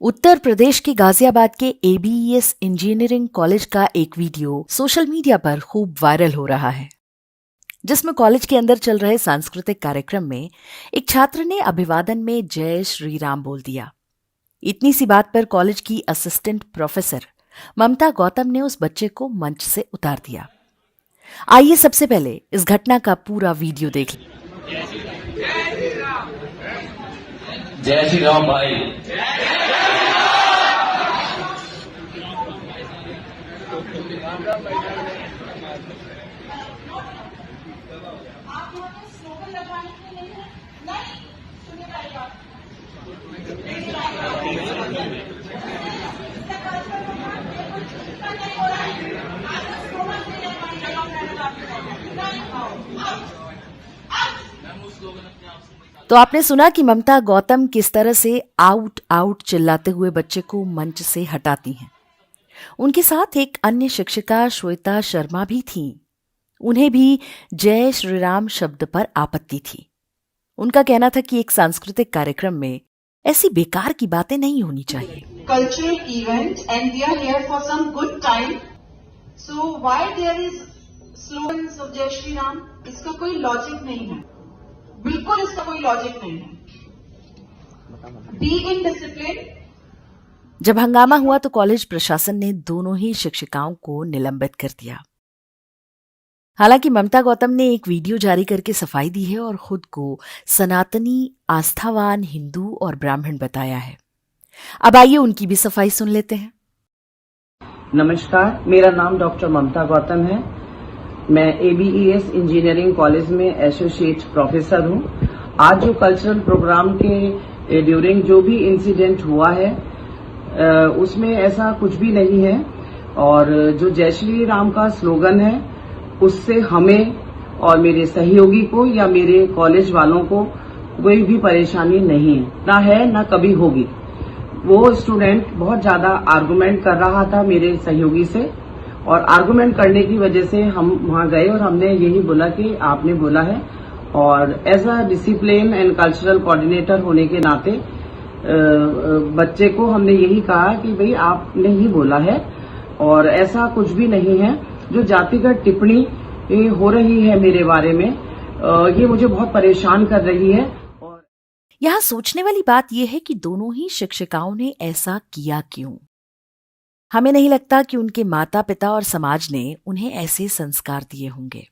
उत्तर प्रदेश के गाजियाबाद के ABES engineering college का एक वीडियो सोशल मीडिया पर खूब वायरल हो रहा है, जिसमें कॉलेज के अंदर चल रहे सांस्कृतिक कार्यक्रम में एक छात्र ने अभिवादन में जय श्री राम बोल दिया। इतनी सी बात पर कॉलेज की असिस्टेंट प्रोफेसर ममता गौतम ने उस बच्चे को मंच से उतार दिया। आइए सबसे पहले इस घटना का पूरा वीडियो देख लें। जय श्री राम भाई। तो आपने सुना कि ममता गौतम किस तरह से आउट आउट चिल्लाते हुए बच्चे को मंच से हटाती हैं। उनके साथ एक अन्य शिक्षिका श्वेता शर्मा भी थीं। उन्हें भी जय श्री राम शब्द पर आपत्ति थी। उनका कहना था कि एक सांस्कृतिक कार्यक्रम में ऐसी बेकार की बातें नहीं होनी चाहिए। Cultural event and we are here for some good time, so why there is slogans of Jai Shri Ram, इसका कोई लॉजिक नहीं है, बिल्कुल इसका कोई लॉजिक नहीं है। Be in discipline. जब हंगामा हुआ तो कॉलेज प्रशासन ने दोनों ही शिक्षिकाओं को निलंबित कर दिया। हालांकि ममता गौतम ने एक वीडियो जारी करके सफाई दी है और खुद को सनातनी, आस्थावान हिंदू और ब्राह्मण बताया है। अब आइए उनकी भी सफाई सुन लेते हैं। नमस्कार, मेरा नाम डॉक्टर ममता गौतम है। मैं ABES इंजीनियरिंग कॉलेज में एसोसिएट प्रोफेसर हूं। आज जो कल्चरल प्रोग्राम के ड्यूरिंग जो भी इंसिडेंट हुआ है उसमें ऐसा कुछ भी नहीं है, और जो जय श्री राम का स्लोगन है उससे हमें और मेरे सहयोगी को या मेरे कॉलेज वालों को कोई भी परेशानी नहीं है, ना कभी होगी। वो स्टूडेंट बहुत ज्यादा आर्गुमेंट कर रहा था मेरे सहयोगी से, और आर्गुमेंट करने की वजह से हम वहां गए और हमने यही बोला कि आपने बोला है, और as a discipline and cultural coordinator होने के नाते बच्चे को हमने यही कहा कि भाई आपने ही बोला है और ऐसा कुछ भी नहीं है। जो जातिगत टिप्पणी हो रही है मेरे बारे में, ये मुझे बहुत परेशान कर रही है। और यहाँ सोचने वाली बात यह है कि दोनों ही शिक्षिकाओं ने ऐसा किया क्यों। हमें नहीं लगता कि उनके माता पिता और समाज ने उन्हें ऐसे संस्कार दिए होंगे।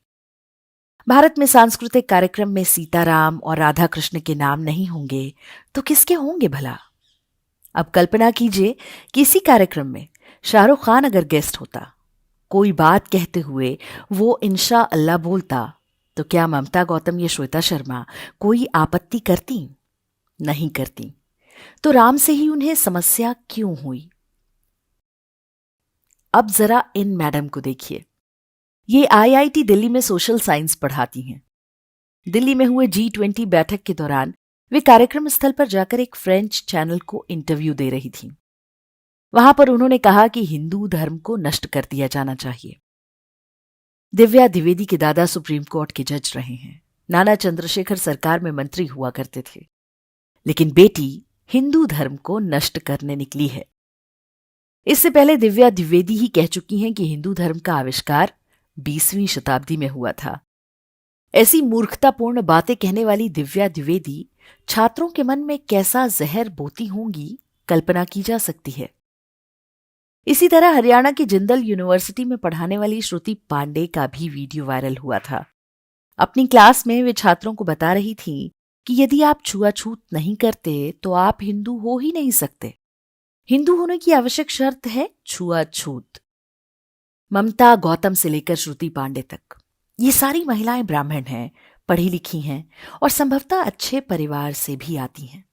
भारत में सांस्कृतिक कार्यक्रम में सीताराम और राधा कृष्ण के नाम नहीं होंगे तो किसके होंगे भला। अब कल्पना कीजिए कि इसी कार्यक्रम में शाहरुख खान अगर गेस्ट होता, कोई बात कहते हुए वो इंशा अल्लाह बोलता, तो क्या ममता गौतम या श्वेता शर्मा कोई आपत्ति करती? नहीं करती। तो राम से ही उन्हें समस्या क्यों हुई? अब जरा इन मैडम को देखिए। ये IIT दिल्ली में सोशल साइंस पढ़ाती हैं। दिल्ली में हुए G20 बैठक के दौरान वे कार्यक्रम स्थल पर जाकर एक फ्रेंच चैनल को इंटरव्यू दे रही थीं। वहां पर उन्होंने कहा कि हिंदू धर्म को नष्ट कर दिया जाना चाहिए। दिव्या द्विवेदी के दादा सुप्रीम कोर्ट के जज रहे हैं। नाना चंद्रशेखर सरकार में मंत्री हुआ करते थे, लेकिन बेटी हिंदू धर्म को नष्ट करने निकली है। इससे पहले दिव्या द्विवेदी ही कह चुकी हैं कि हिंदू धर्म का आविष्कार 20वीं शताब्दी में हुआ था। ऐसी मूर्खतापूर्ण बातें कहने वाली दिव्या द्विवेदी छात्रों के मन में कैसा जहर बोती होंगी, कल्पना की जा सकती है। इसी तरह हरियाणा की जिंदल यूनिवर्सिटी में पढ़ाने वाली श्रुति पांडे का भी वीडियो वायरल हुआ था। अपनी क्लास में वे छात्रों को बता रही थी कि यदि आप छुआछूत नहीं करते तो आप हिंदू हो ही नहीं सकते। हिंदू होने की आवश्यक शर्त है छुआछूत। ममता गौतम से लेकर श्रुति पांडे तक ये सारी महिलाएं ब्राह्मण हैं, पढ़ी लिखी हैं और संभवतः अच्छे परिवार से भी आती हैं।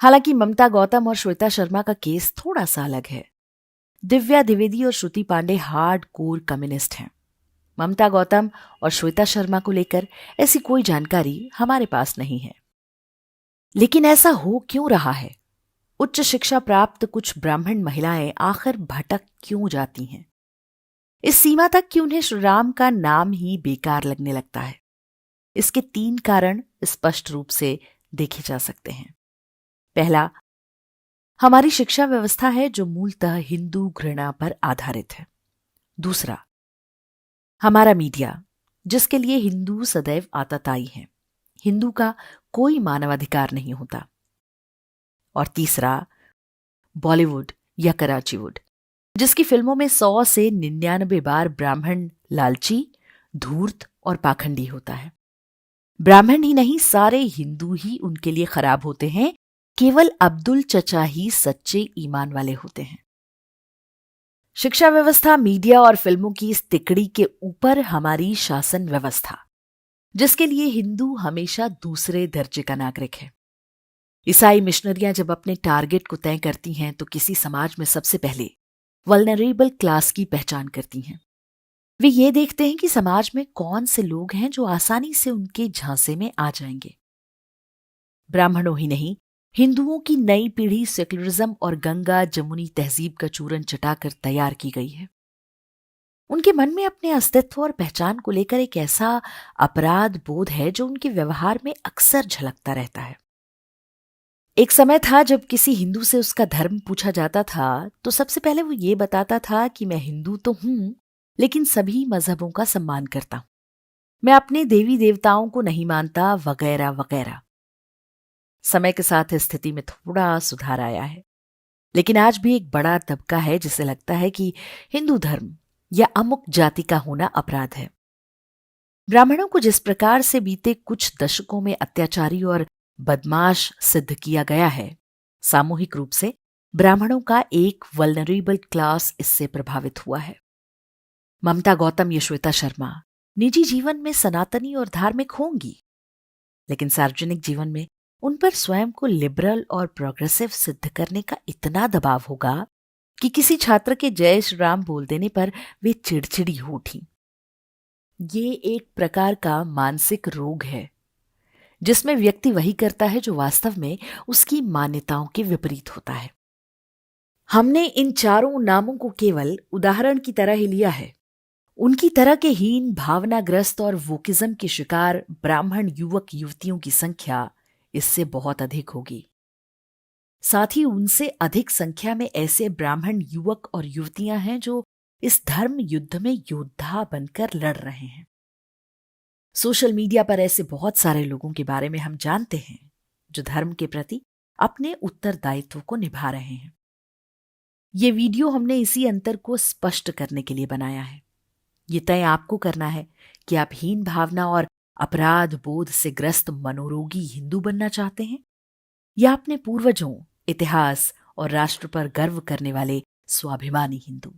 हालांकि ममता गौतम और श्वेता शर्मा का केस थोड़ा सा अलग है। दिव्या द्विवेदी और श्रुति पांडे हार्ड कोर कम्युनिस्ट हैं। ममता गौतम और श्वेता शर्मा को लेकर ऐसी कोई जानकारी हमारे पास नहीं है। लेकिन ऐसा हो क्यों रहा है? उच्च शिक्षा प्राप्त कुछ ब्राह्मण महिलाएं आखिर भटक क्यों जाती हैं? इस सीमा तक कि उन्हें श्री राम का नाम ही बेकार लगने लगता है। इसके 3 कारण स्पष्ट रूप से देखे जा सकते हैं। पहला, हमारी शिक्षा व्यवस्था है जो मूलतः हिंदू घृणा पर आधारित है। दूसरा, हमारा मीडिया जिसके लिए हिंदू सदैव आतताई है, हिंदू का कोई मानवाधिकार नहीं होता। और तीसरा, बॉलीवुड या कराचीवुड जिसकी फिल्मों में 100 से 99 बार ब्राह्मण लालची, धूर्त और पाखंडी होता है। ब्राह्मण ही नहीं, सारे हिंदू ही उनके लिए खराब होते हैं, केवल अब्दुल चचा ही सच्चे ईमान वाले होते हैं। शिक्षा व्यवस्था, मीडिया और फिल्मों की इस तिकड़ी के ऊपर हमारी शासन व्यवस्था जिसके लिए हिंदू हमेशा दूसरे दर्जे का नागरिक है। ईसाई मिशनरियां जब अपने टारगेट को तय करती हैं तो किसी समाज में सबसे पहले वल्नरेबल क्लास की पहचान करती हैं। वे ये देखते हैं कि समाज में कौन से लोग हैं जो आसानी से उनके झांसे में आ जाएंगे। ब्राह्मणों ही नहीं, हिंदुओं की नई पीढ़ी सेक्युलरिज्म और गंगा जमुनी तहजीब का चूरन चटाकर तैयार की गई है। उनके मन में अपने अस्तित्व और पहचान को लेकर एक ऐसा अपराध बोध है जो उनके व्यवहार में अक्सर झलकता रहता है। एक समय था जब किसी हिंदू से उसका धर्म पूछा जाता था तो सबसे पहले वो ये बताता था कि मैं हिंदू तो हूं, लेकिन सभी मजहबों का सम्मान करता हूं, मैं अपने देवी देवताओं को नहीं मानता, वगैरह वगैरह। समय के साथ स्थिति में थोड़ा सुधार आया है, लेकिन आज भी एक बड़ा तबका है जिसे लगता है कि हिंदू धर्म या अमुक जाति का होना अपराध है। ब्राह्मणों को जिस प्रकार से बीते कुछ दशकों में अत्याचारी और बदमाश सिद्ध किया गया है, सामूहिक रूप से ब्राह्मणों का एक वल्नरेबल क्लास इससे प्रभावित हुआ है। ममता गौतम, यशोदा शर्मा निजी जीवन में सनातनी और धार्मिक होंगी, लेकिन सार्वजनिक जीवन में उन पर स्वयं को लिबरल और प्रोग्रेसिव सिद्ध करने का इतना दबाव होगा कि किसी छात्र के जय श्री राम बोल देने पर वे चिड़चिड़ी हो उठी। ये एक प्रकार का मानसिक रोग है जिसमें व्यक्ति वही करता है जो वास्तव में उसकी मान्यताओं के विपरीत होता है। हमने इन चारों नामों को केवल उदाहरण की तरह ही लिया है। उनकी तरह के हीन, भावनाग्रस्त और वोकिज्म के शिकार ब्राह्मण युवक युवतियों की संख्या इससे बहुत अधिक होगी। साथ ही उनसे अधिक संख्या में ऐसे ब्राह्मण युवक और युवतियां हैं जो इस धर्म युद्ध में योद्धा बनकर लड़ रहे हैं। सोशल मीडिया पर ऐसे बहुत सारे लोगों के बारे में हम जानते हैं जो धर्म के प्रति अपने उत्तरदायित्व को निभा रहे हैं। ये वीडियो हमने इसी अंतर को स्पष्ट करने के लिए बनाया है। ये तय आपको करना है कि आप हीन भावना और अपराध बोध से ग्रस्त मनोरोगी हिंदू बनना चाहते हैं या अपने पूर्वजों, इतिहास और राष्ट्र पर गर्व करने वाले स्वाभिमानी हिंदू।